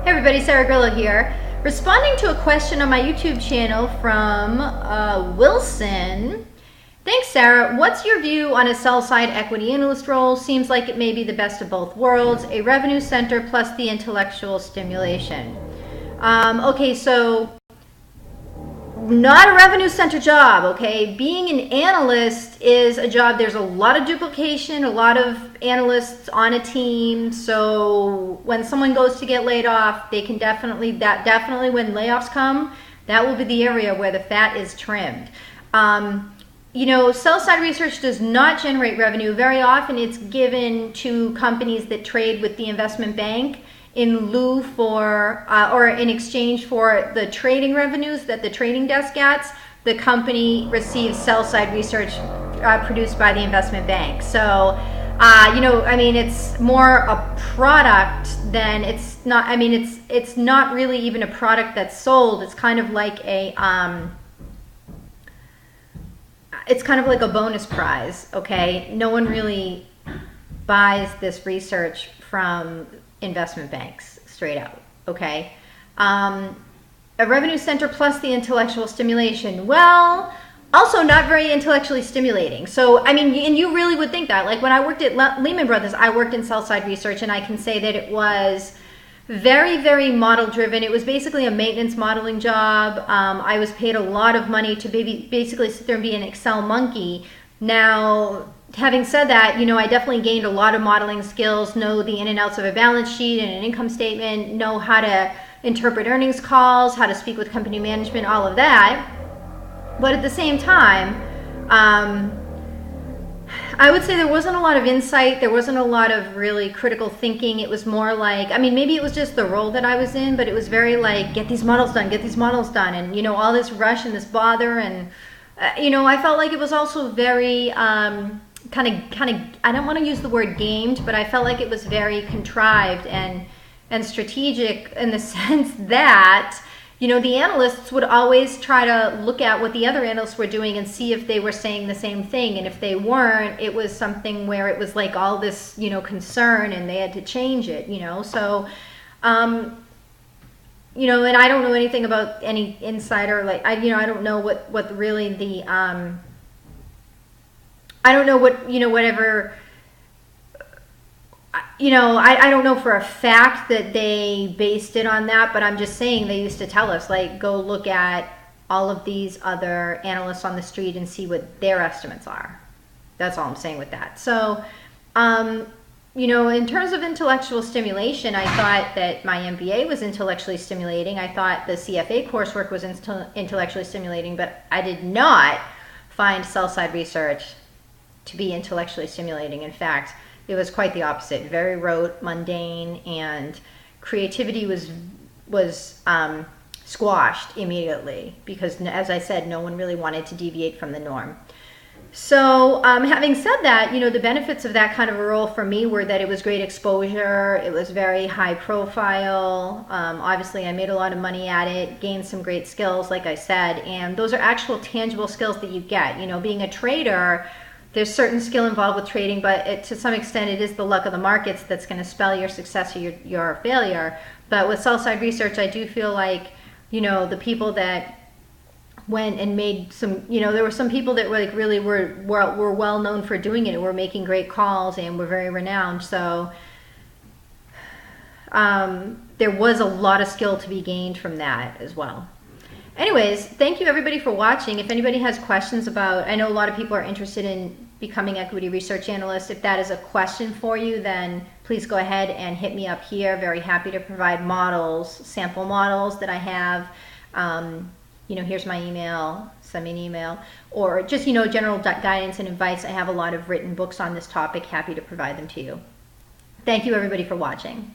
Hey everybody, Sarah Grillo here. Responding to a question on my YouTube channel from Wilson. Thanks, Sarah. What's your view on a sell-side equity analyst role? Seems like it may be the best of both worlds, a revenue center plus the intellectual stimulation. Okay, so not a revenue center job, okay? Being an analyst is a job, there's a lot of duplication, a lot of analysts on a team, so when someone goes to get laid off, they can definitely when layoffs come, that will be the area where the fat is trimmed. You know, sell-side research does not generate revenue. Very often it's given to companies that trade with the investment bank in lieu for, or in exchange for the trading revenues that the trading desk gets. The company receives sell-side research produced by the investment bank. So, you know, I mean, it's more a product than it's not. I mean, it's not really even a product that's sold. It's kind of like a bonus prize. Okay, no one really buys this research from investment banks straight out. Okay, a revenue center plus the intellectual stimulation, well, also not very intellectually stimulating. So I mean, and you really would think that, like when I worked at Lehman Brothers, I worked in sell-side research, and I can say that it was very, very model driven. It was basically a maintenance modeling job. I was paid a lot of money to basically sit there and be an Excel monkey. Now, having said that, you know, I definitely gained a lot of modeling skills, know the in and outs of a balance sheet and an income statement, know how to interpret earnings calls, how to speak with company management, all of that. But at the same time, I would say there wasn't a lot of insight. There wasn't a lot of really critical thinking. It was more like, I mean, maybe it was just the role that I was in, but it was very like, get these models done, and, you know, all this rush and this bother. And, you know, I felt like it was also very kind of, I don't want to use the word gamed, but I felt like it was very contrived and strategic in the sense that, you know, the analysts would always try to look at what the other analysts were doing and see if they were saying the same thing. And if they weren't, it was something where it was like all this, you know, concern, and they had to change it, you know. So, you know, and I don't know anything about any insider, like, I don't know what really the, I don't know what, you know, whatever, you know, I don't know for a fact that they based it on that, but I'm just saying they used to tell us, like, go look at all of these other analysts on the street and see what their estimates are. That's all I'm saying with that. So, you know, in terms of intellectual stimulation, I thought that my MBA was intellectually stimulating. I thought the CFA coursework was intellectually stimulating, but I did not find sell-side research to be intellectually stimulating. In fact, it was quite the opposite, very rote, mundane, and creativity was squashed immediately because, as I said, no one really wanted to deviate from the norm. So having said that, you know, the benefits of that kind of a role for me were that it was great exposure, it was very high profile, obviously I made a lot of money at it, gained some great skills, like I said, and those are actual tangible skills that you get. You know, being a trader, there's certain skill involved with trading, but to some extent it is the luck of the markets that's going to spell your success or your failure. But with sell-side research, I do feel like, you know, the people that went and made some, you know, there were some people that were like really were well known for doing it and were making great calls and were very renowned. So there was a lot of skill to be gained from that as well. Anyways, thank you everybody for watching. If anybody has questions about, I know a lot of people are interested in becoming equity research analysts. If that is a question for you, then please go ahead and hit me up here. Very happy to provide models, sample models that I have. You know, here's my email, send me an email, or just, you know, general guidance and advice. I have a lot of written books on this topic, happy to provide them to you. Thank you everybody for watching.